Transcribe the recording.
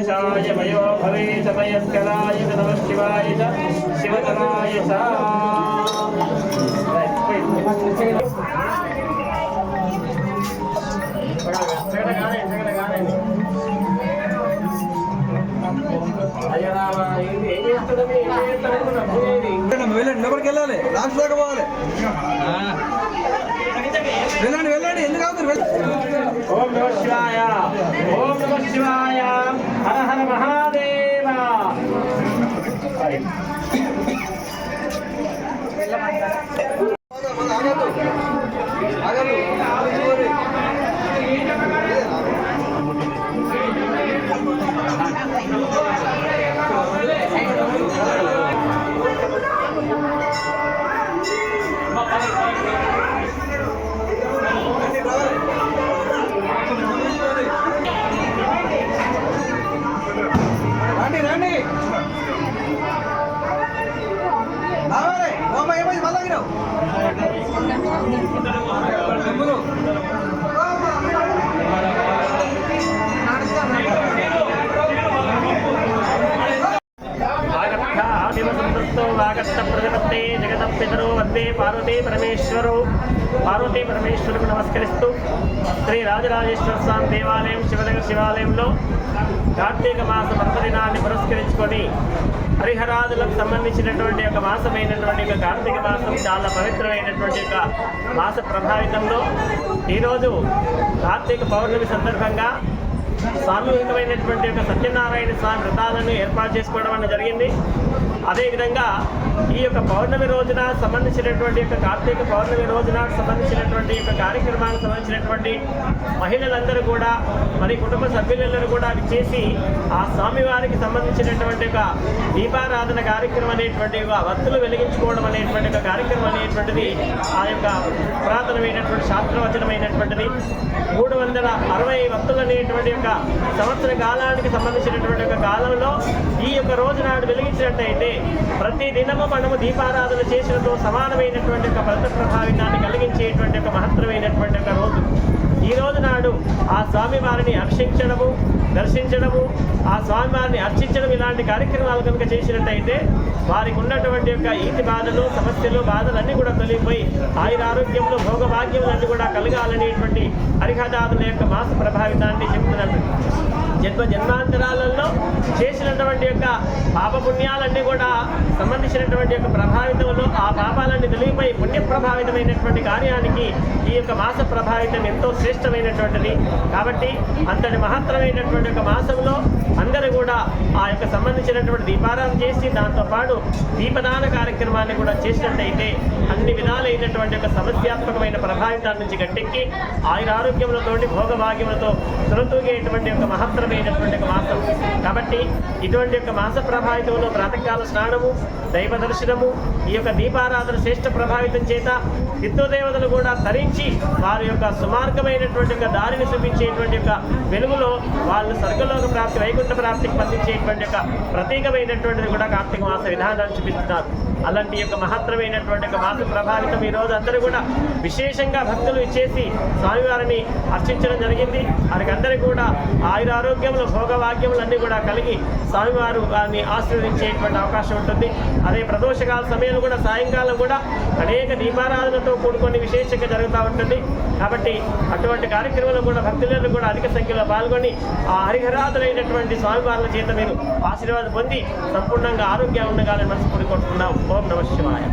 गणेशाय वयो भवेश मयस्कराय नमः शिवाय च शिवतराय च లోపలికి వెళ్ళాలి లాస్ట్ దాకా పోవాలి వెళ్ళండి వెళ్ళండి ఎందుకు అవుతారు ఓం నమః శివాయ ఓం నమః శివాయ హర హర మహాదేవ वागत्तप्रतिपत्ते जगतपितरो वन्दे पार्वती परमेश्वरुకు నమస్కరిస్తూ శ్రీ రాజరాజేశ్వర స్వామి దేవాలయం శివనగర శివాలయంలో కార్తీక మాస పర్వదినాన్ని పురస్కరించుకొని హరిహరాదులకు సంబంధించినటువంటి ఒక మాసమైనటువంటి ఒక కార్తీక మాసం చాలా పవిత్రమైనటువంటి ఒక మాస ప్రభావితంలో ఈరోజు కార్తీక పౌర్ణమి సందర్భంగా సామూహికమైనటువంటి ఒక సత్యనారాయణ స్వామి వ్రతాలను ఏర్పాటు చేసుకోవడం అనేది జరిగింది. అదేవిధంగా ఈ యొక్క పౌర్ణమి రోజున సంబంధించినటువంటి యొక్క కార్తీక పౌర్ణమి రోజున సంబంధించినటువంటి యొక్క కార్యక్రమానికి సంబంధించినటువంటి మహిళలందరూ కూడా మరి కుటుంబ సభ్యులందరూ కూడా చేసి ఆ స్వామివారికి సంబంధించినటువంటి ఒక దీపారాధన కార్యక్రమం అనేటువంటి ఒక వత్తులు వెలిగించుకోవడం అనేటువంటి ఒక కార్యక్రమం అనేటువంటిది ఆ యొక్క పురాతనమైనటువంటి శాస్త్రవచనమైనటువంటిది. 360 వత్తులు అనేటువంటి యొక్క సంవత్సర కాలానికి సంబంధించినటువంటి ఒక కాలంలో ఈ యొక్క రోజు నాడు వెలిగించినట్టయితే ప్రతి దినము మనము దీపారాధన చేసినతో సమానమైనటువంటి ఒక ఫలిత ప్రభావితాన్ని కలిగించేటువంటి ఒక మహత్తరమైనటువంటి ఒక రోజు. ఈ రోజు నాడు ఆ స్వామివారిని హర్షించడము, దర్శించడము, ఆ స్వామివారిని అర్చించడం ఇలాంటి కార్యక్రమాలు కనుక చేసినట్టయితే వారికి ఉన్నటువంటి యొక్క ఈతి బాధలు, సమస్యలు, బాధలన్నీ కూడా తొలగిపోయి ఆయురారోగ్యంలో భోగభాగ్యములన్నీ కూడా కలగాలనేటువంటి హరిహరాదుల యొక్క మాస ప్రభావితాన్ని చెప్తున్నట్టు జన్మాంతరాలలో చేసినటువంటి యొక్క పాపపుణ్యాలన్నీ కూడా సంబంధించినటువంటి యొక్క ప్రభావితంలో ఆ పాపాలన్నీ తొలగిపోయి పుణ్య ప్రభావితమైనటువంటి కార్యానికి ఈ యొక్క మాస ప్రభావితం ఎంతో శ్రేష్టమైనటువంటిది. కాబట్టి అంతటి మహత్తరమైనటువంటి ఒక మాసంలో అందరూ కూడా ఆ యొక్క సంబంధించినటువంటి దీపారాధన చేసి దాంతోపాటు దీపదాన కార్యక్రమాన్ని కూడా చేసినట్టయితే అన్ని విధాలైనటువంటి ఒక సమస్యాత్మకమైన ప్రభావితాల నుంచి గట్టెక్కి ఆయురారోగ్యములతోటి భోగభాగ్యములతో తులతూగేటువంటి ఒక మహత్తరమైనటువంటి ఒక మాసం. కాబట్టి ఇటువంటి యొక్క మాస ప్రభావితంలో ప్రాతకాల స్నానము, దైవ దర్శనము, ఈ యొక్క దీపారాధన శ్రేష్ఠ ప్రభావితం చేత పితృదేవతలు కూడా తరించి వారి యొక్క సుమార్గమైనటువంటి యొక్క దారిని చూపించేటువంటి యొక్క వెలుగులో వాళ్ళు స్వర్గలోక ప్రాప్తి, వైకుంఠ ప్రాప్తికి పంపించేటువంటి యొక్క ప్రత్యేకమైనటువంటిది కూడా కార్తీక మాస విధానాన్ని చూపిస్తున్నారు. అలాంటి యొక్క మహత్తరమైనటువంటి యొక్క మాస ప్రభావితం ఈరోజు అందరూ కూడా విశేషంగా భక్తులు ఇచ్చేసి స్వామివారిని అర్చించడం జరిగింది. వారికి అందరికీ కూడా ఆయురారోగ్యములు, భోగభాగ్యములన్నీ కూడా కలిగి స్వామివారు వారిని ఆశీర్వదించేటువంటి అవకాశం ఉంటుంది. అదే ప్రదోషకాల సమయంలో కూడా సాయంకాలం కూడా అనేక దీపారాధనతో కూడుకొని విశేషంగా జరుగుతూ ఉంటుంది. కాబట్టి అటువంటి కార్యక్రమంలో కూడా భక్తులందరూ కూడా అధిక సంఖ్యలో పాల్గొని ఆ హరిహరాదులైనటువంటి స్వామివార్ల చేత మీరు ఆశీర్వాదం పొంది సంపూర్ణంగా ఆరోగ్యంగా ఉండగాలని మనస్ఫూర్తి కోరుకుంటున్నాం. ఓం నమః శివాయ.